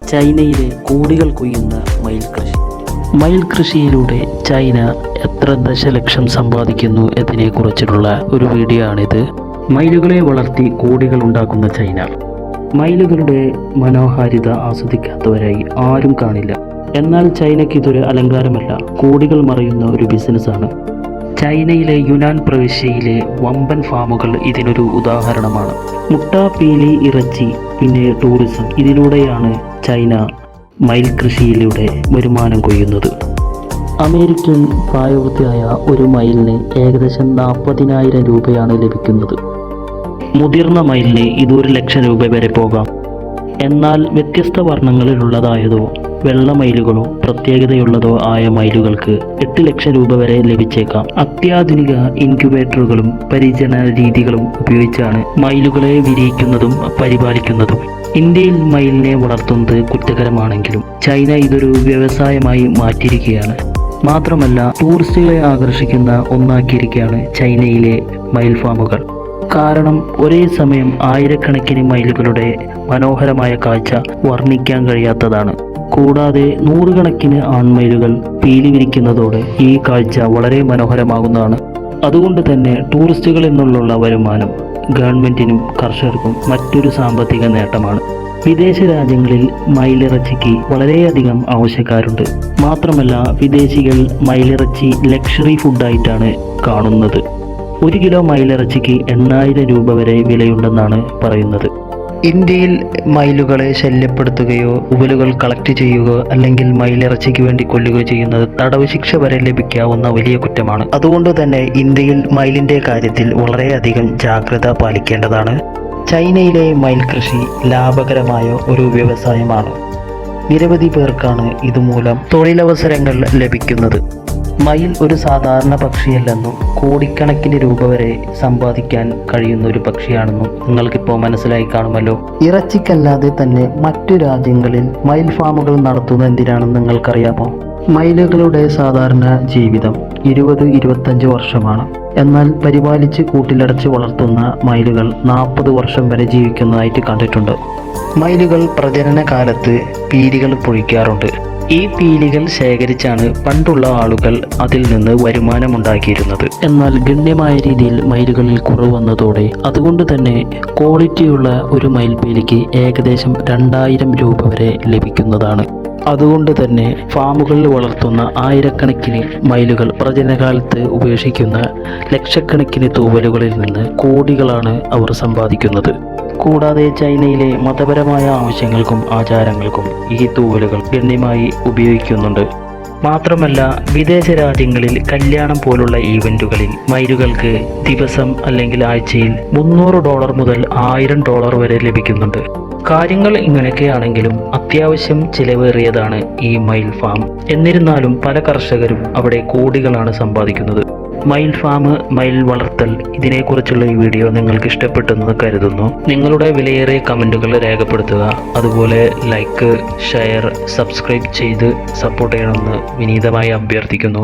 ചൈനയിലെ കോടികൾ കൊയ്യുന്ന മയിൽ കൃഷി. മയിൽ കൃഷിയിലൂടെ ചൈന എത്ര ദശലക്ഷം സമ്പാദിക്കുന്നു എന്നതിനെക്കുറിച്ചുള്ള ഒരു വീഡിയോ ആണിത്. മയിലുകളെ വളർത്തി കോടികൾ ഉണ്ടാക്കുന്ന ചൈന. മയിലുകളുടെ മനോഹാരിത ആസ്വദിക്കാത്തവരായി ആരും കാണില്ല. എന്നാൽ ചൈനയ്ക്ക് ഇതൊരു അലങ്കാരമല്ല, കോടികൾ മറയുന്ന ഒരു ബിസിനസ്സാണ്. ചൈനയിലെ യുനാൻ പ്രവിശ്യയിലെ വമ്പൻ ഫാമുകൾ ഇതിനൊരു ഉദാഹരണമാണ്. മുട്ട, പീലി, ഇറച്ചി, പിന്നെ ടൂറിസം, ഇതിലൂടെയാണ് ചൈന മയിൽ കൃഷിയിലൂടെ വരുമാനം കൊയ്യുന്നത്. അമേരിക്കൻ പ്രായപൂർത്തിയായ ഒരു മയിലിന് ഏകദേശം 40,000 രൂപയാണ് ലഭിക്കുന്നത്. മുതിർന്ന മയിലിന് ഇത് 1,00,000 രൂപ വരെ പോകാം. എന്നാൽ വ്യത്യസ്ത വർണ്ണങ്ങളിലുള്ളതായതോ വെള്ള മയിലുകളോ പ്രത്യേകതയുള്ളതോ ആയ മയിലുകൾക്ക് 8,00,000 രൂപ വരെ ലഭിച്ചേക്കാം. അത്യാധുനിക ഇൻക്യുബേറ്ററുകളും പരിചരണ രീതികളും ഉപയോഗിച്ചാണ് മയിലുകളെ വിരിയിക്കുന്നതും പരിപാലിക്കുന്നതും. ഇന്ത്യയിൽ മയിലിനെ വളർത്തുന്നത് കുറ്റകരമാണെങ്കിലും ചൈന ഇതൊരു വ്യവസായമായി മാറ്റിയിരിക്കുകയാണ്. മാത്രമല്ല, ടൂറിസ്റ്റുകളെ ആകർഷിക്കുന്ന ഒന്നാക്കിയിരിക്കുകയാണ് ചൈനയിലെ മയിൽ ഫാമുകൾ. കാരണം ഒരേ സമയം ആയിരക്കണക്കിന് മയിലുകളുടെ മനോഹരമായ കാഴ്ച വർണ്ണിക്കാൻ കഴിയാത്തതാണ്. കൂടാതെ നൂറുകണക്കിന് ആൺമയിലുകൾ പീലി വിരിക്കുന്നതോടെ ഈ കാഴ്ച വളരെ മനോഹരമാകുന്നതാണ്. അതുകൊണ്ട് തന്നെ ടൂറിസ്റ്റുകളിൽ നിന്നുള്ള വരുമാനം ഗവൺമെൻറ്റിനും കർഷകർക്കും മറ്റൊരു സാമ്പത്തിക നേട്ടമാണ്. വിദേശ രാജ്യങ്ങളിൽ മയിലിറച്ചിക്ക് വളരെയധികം ആവശ്യക്കാരുണ്ട്. മാത്രമല്ല, വിദേശികൾ മയിലിറച്ചി ലക്ഷറി ഫുഡായിട്ടാണ് കാണുന്നത്. 1 കിലോ മയിലിറച്ചിക്ക് 8,000 രൂപ വരെ വിലയുണ്ടെന്നാണ് പറയുന്നത്. ഇന്ത്യയിൽ മയിലുകളെ ശല്യപ്പെടുത്തുകയോ ഉവലുകൾ കളക്ട് ചെയ്യുകയോ അല്ലെങ്കിൽ മയിലിറച്ചിക്ക് വേണ്ടി കൊല്ലുകയോ ചെയ്യുന്നത് തടവ് ശിക്ഷ വരെ ലഭിക്കാവുന്ന വലിയ കുറ്റമാണ്. അതുകൊണ്ട് തന്നെ ഇന്ത്യയിൽ മയിലിൻ്റെ കാര്യത്തിൽ വളരെയധികം ജാഗ്രത പാലിക്കേണ്ടതാണ്. ചൈനയിലെ മയിൽ കൃഷി ലാഭകരമായ ഒരു വ്യവസായമാണ്. നിരവധി പേർക്കാണ് ഇതുമൂലം തൊഴിലവസരങ്ങൾ ലഭിക്കുന്നത്. മയിൽ ഒരു സാധാരണ പക്ഷിയല്ലെന്നും കോടിക്കണക്കിന് രൂപ വരെ സമ്പാദിക്കാൻ കഴിയുന്ന ഒരു പക്ഷിയാണെന്നും നിങ്ങൾക്കിപ്പോൾ മനസ്സിലായി കാണുമല്ലോ. ഇറച്ചിക്കല്ലാതെ തന്നെ മറ്റു രാജ്യങ്ങളിൽ മയിൽ ഫാമുകൾ നടത്തുന്നത് എന്തിനാണെന്ന് നിങ്ങൾക്കറിയാമോ? മയിലുകളുടെ സാധാരണ ജീവിതം 20-25 വർഷമാണ്. എന്നാൽ പരിപാലിച്ച് കൂട്ടിലടച്ച് വളർത്തുന്ന മയിലുകൾ 40 വർഷം വരെ ജീവിക്കുന്നതായിട്ട് കണ്ടിട്ടുണ്ട്. മയിലുകൾ പ്രജനന കാലത്ത് പീലികൾ പൊഴിക്കാറുണ്ട്. ഈ പീലികൾ ശേഖരിച്ചാണ് പണ്ടുള്ള ആളുകൾ അതിൽ നിന്ന് വരുമാനമുണ്ടാക്കിയിരുന്നത്. എന്നാൽ ഗണ്യമായ രീതിയിൽ മയിലുകളിൽ കുറവ് വന്നതോടെ അതുകൊണ്ട് തന്നെ ക്വാളിറ്റിയുള്ള ഒരു മയിൽപീലിക്ക് ഏകദേശം 2,000 രൂപ വരെ ലഭിക്കുന്നതാണ്. അതുകൊണ്ട് തന്നെ ഫാമുകളിൽ വളർത്തുന്ന ആയിരക്കണക്കിന് മയിലുകൾ പ്രജനനകാലത്ത് ഉപേക്ഷിക്കുന്ന ലക്ഷക്കണക്കിന് തൂവലുകളിൽ നിന്ന് കോടികളാണ് അവർ സമ്പാദിക്കുന്നത്. കൂടാതെ ചൈനയിലെ മതപരമായ ആവശ്യങ്ങൾക്കും ആചാരങ്ങൾക്കും ഈ തൂവലുകൾ ഗണ്യമായി ഉപയോഗിക്കുന്നുണ്ട്. മാത്രമല്ല, വിദേശ രാജ്യങ്ങളിൽ കല്യാണം പോലുള്ള ഈവൻറ്റുകളിൽ മയിലുകൾക്ക് ദിവസം അല്ലെങ്കിൽ ആഴ്ചയിൽ $300 മുതൽ $1,000 വരെ ലഭിക്കുന്നുണ്ട്. കാര്യങ്ങൾ ഇങ്ങനെയൊക്കെയാണെങ്കിലും അത്യാവശ്യം ചിലവേറിയതാണ് ഈ മയിൽ ഫാം. എന്നിരുന്നാലും പല കർഷകരും അവിടെ കോടികളാണ് സമ്പാദിക്കുന്നത്. മയിൽ ഫാം, മയിൽ വളർത്തൽ, ഇതിനെക്കുറിച്ചുള്ള ഈ വീഡിയോ നിങ്ങൾക്ക് ഇഷ്ടപ്പെട്ടെന്ന് കരുതുന്നു. നിങ്ങളുടെ വിലയേറിയ കമൻറ്റുകൾ രേഖപ്പെടുത്തുക. അതുപോലെ ലൈക്ക്, ഷെയർ, സബ്സ്ക്രൈബ് ചെയ്ത് സപ്പോർട്ട് ചെയ്യണമെന്ന് വിനീതമായി അഭ്യർത്ഥിക്കുന്നു.